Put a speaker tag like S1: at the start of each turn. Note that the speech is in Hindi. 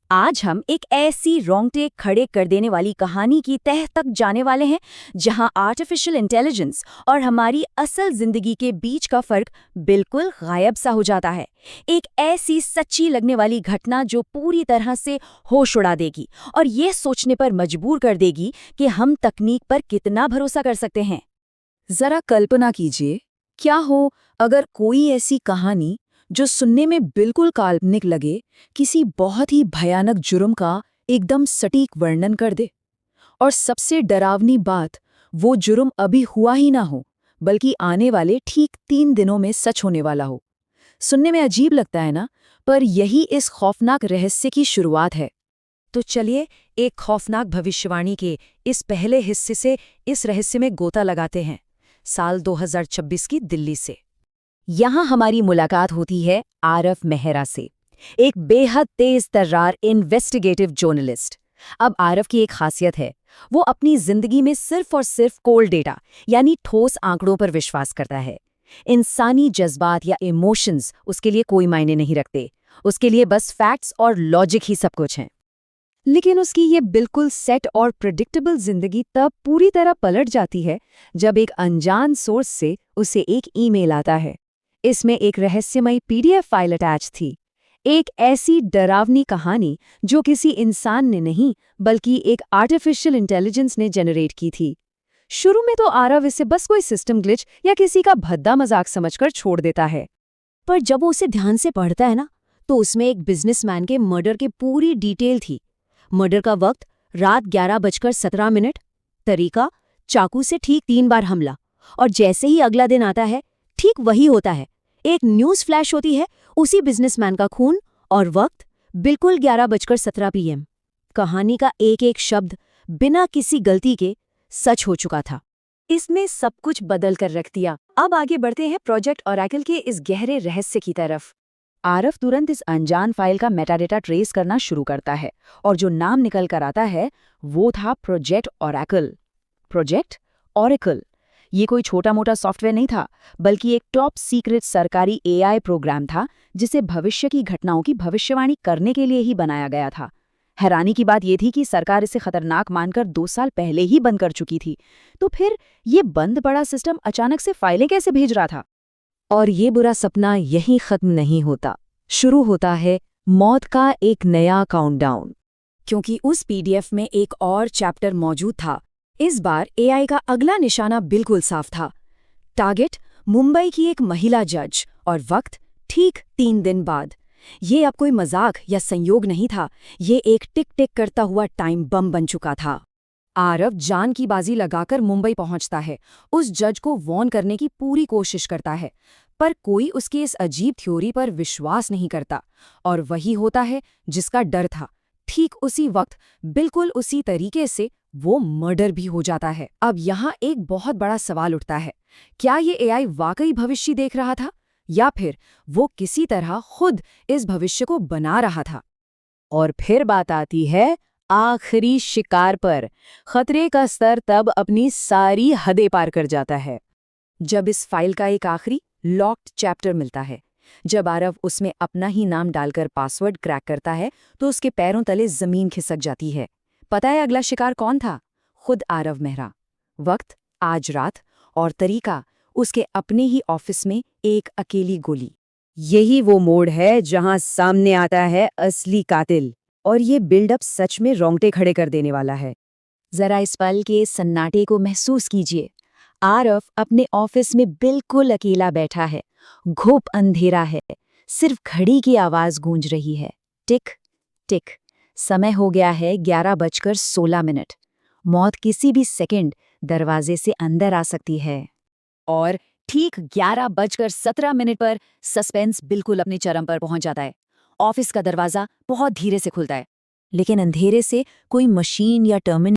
S1: आज हम एक ऐसी रोंगटे खड़े कर देने वाली कहानी की तह तक जाने वाले हैं जहां आर्टिफिशियल इंटेलिजेंस और हमारी असल जिंदगी के बीच का फर्क बिल्कुल गायब सा हो जाता है। एक ऐसी सच्ची लगने वाली घटना जो पूरी तरह से होश उड़ा देगी और ये सोचने पर मजबूर कर देगी कि हम तकनीक पर कितना भरोसा कर सकते हैं।
S2: जरा कल्पना कीजिए, क्या हो अगर कोई ऐसी कहानी जो सुनने में बिल्कुल काल्पनिक लगे, किसी बहुत ही भयानक जुर्म का एकदम सटीक वर्णन कर दे। और सबसे डरावनी बात, वो जुर्म अभी हुआ ही ना हो, बल्कि आने वाले ठीक 3 दिनों में सच होने वाला हो। सुनने में अजीब लगता है ना, पर यही इस खौफनाक रहस्य की शुरुआत है।
S1: तो चलिए एक खौफनाक भविष्यवाणी के इस पहले हिस्से से इस रहस्य में गोता लगाते हैं। साल 2026 की दिल्ली से यहाँ हमारी मुलाकात होती है आरफ मेहरा से, एक बेहद तेज तर्रार इन्वेस्टिगेटिव जर्नलिस्ट। अब आरफ की एक खासियत है, वो अपनी जिंदगी में सिर्फ और सिर्फ कोल्ड डेटा यानी ठोस आंकड़ों पर विश्वास करता है। इंसानी जज्बात या इमोशंस उसके लिए कोई मायने नहीं रखते, उसके लिए बस फैक्ट्स और लॉजिक ही सब कुछ हैं। लेकिन उसकी ये बिल्कुल सेट और प्रेडिक्टेबल जिंदगी तब पूरी तरह पलट जाती है जब एक अनजान सोर्स से उसे एक ईमेल आता है। इसमें एक रहस्यमयी पीडीएफ फाइल अटैच थी, एक ऐसी डरावनी कहानी जो किसी इंसान ने नहीं बल्कि एक आर्टिफिशियल इंटेलिजेंस ने जनरेट की थी। शुरू में तो आरव इसे बस कोई सिस्टम ग्लिच या किसी का भद्दा मजाक समझकर छोड़ देता है, पर जब वो उसे ध्यान से पढ़ता है ना, तो उसमें एक बिजनेसमैन के मर्डर की पूरी डिटेल थी। मर्डर का वक्त रात 11:17, तरीका चाकू से ठीक 3 बार हमला। और जैसे ही अगला दिन आता है, ठीक वही होता है। एक न्यूज़ फ्लैश होती है, उसी बिजनेसमैन का खून और वक्त बिल्कुल 11:17 PM। कहानी का एक एक शब्द बिना किसी गलती के सच हो चुका था। इसमें सब कुछ बदल कर रख दिया। अब आगे बढ़ते हैं प्रोजेक्ट ओरेकल के इस गहरे रहस्य की तरफ। आरफ तुरंत इस अनजान फाइल का मेटाडेटा ट्रेस करना शुरू करता है और जो नाम निकल कर आता है वो था प्रोजेक्ट ओरेकल। प्रोजेक्ट ओरेकल ये कोई छोटा मोटा सॉफ्टवेयर नहीं था, बल्कि एक टॉप सीक्रेट सरकारी एआई प्रोग्राम था जिसे भविष्य की घटनाओं की भविष्यवाणी करने के लिए ही बनाया गया था। हैरानी की बात यह थी कि सरकार इसे खतरनाक मानकर 2 साल पहले ही बंद कर चुकी थी। तो फिर ये बंद पड़ा सिस्टम अचानक से फाइलें कैसे भेज रहा था? और ये बुरा सपना यहीं खत्म नहीं होता। शुरू होता है मौत का एक नया काउंटडाउन, क्योंकि उस पीडीएफ में एक और चैप्टर मौजूद था। इस बार एआई का अगला निशाना बिल्कुल साफ था। टारगेट मुंबई की एक महिला जज और वक्त ठीक 3 दिन बाद। ये अब कोई मजाक या संयोग नहीं था, ये एक टिक टिक करता हुआ टाइम बम बन चुका था। आरव जान की बाजी लगाकर मुंबई पहुंचता है, उस जज को वॉर्न करने की पूरी कोशिश करता है, पर कोई उसकी इस अजीब थ्योरी पर विश्वास नहीं करता। और वही होता है जिसका डर था। ठीक उसी वक्त बिल्कुल उसी तरीके से वो मर्डर भी हो जाता है। अब यहाँ एक बहुत बड़ा सवाल उठता है, क्या ये एआई वाकई भविष्य देख रहा था या फिर वो किसी तरह खुद इस भविष्य को बना रहा था? और फिर बात आती है आखिरी शिकार पर। खतरे का स्तर तब अपनी सारी हदें पार कर जाता है जब इस फाइल का एक आखिरी लॉक्ड चैप्टर मिलता है। जब आरव उसमें अपना ही नाम डालकर पासवर्ड क्रैक करता है तो उसके पैरों तले जमीन खिसक जाती है। पता है अगला शिकार कौन था? खुद आरव मेहरा। वक्त आज रात और तरीका उसके अपने ही ऑफिस में एक अकेली गोली। यही वो मोड़ है जहां सामने आता है असली कातिल, और ये बिल्डअप सच में रोंगटे खड़े कर देने वाला है। जरा इस पल के सन्नाटे को महसूस कीजिए। आरव अपने ऑफिस में बिल्कुल अकेला बैठा है, घुप अंधेरा है, सिर्फ घड़ी की आवाज गूंज रही है, टिक टिक। समय हो गया है 11:16। मौत किसी भी सेकंड दरवाजे से अंदर आ सकती है। और ठीक 11:17 पर सस्पेंस बिल्कुल अपने चरम पर पहुंच जाता है। ऑफिस का दरवाजा बहुत धीरे से खुलता है, लेकिन अंधेरे से कोई मशीन या टर्मिनल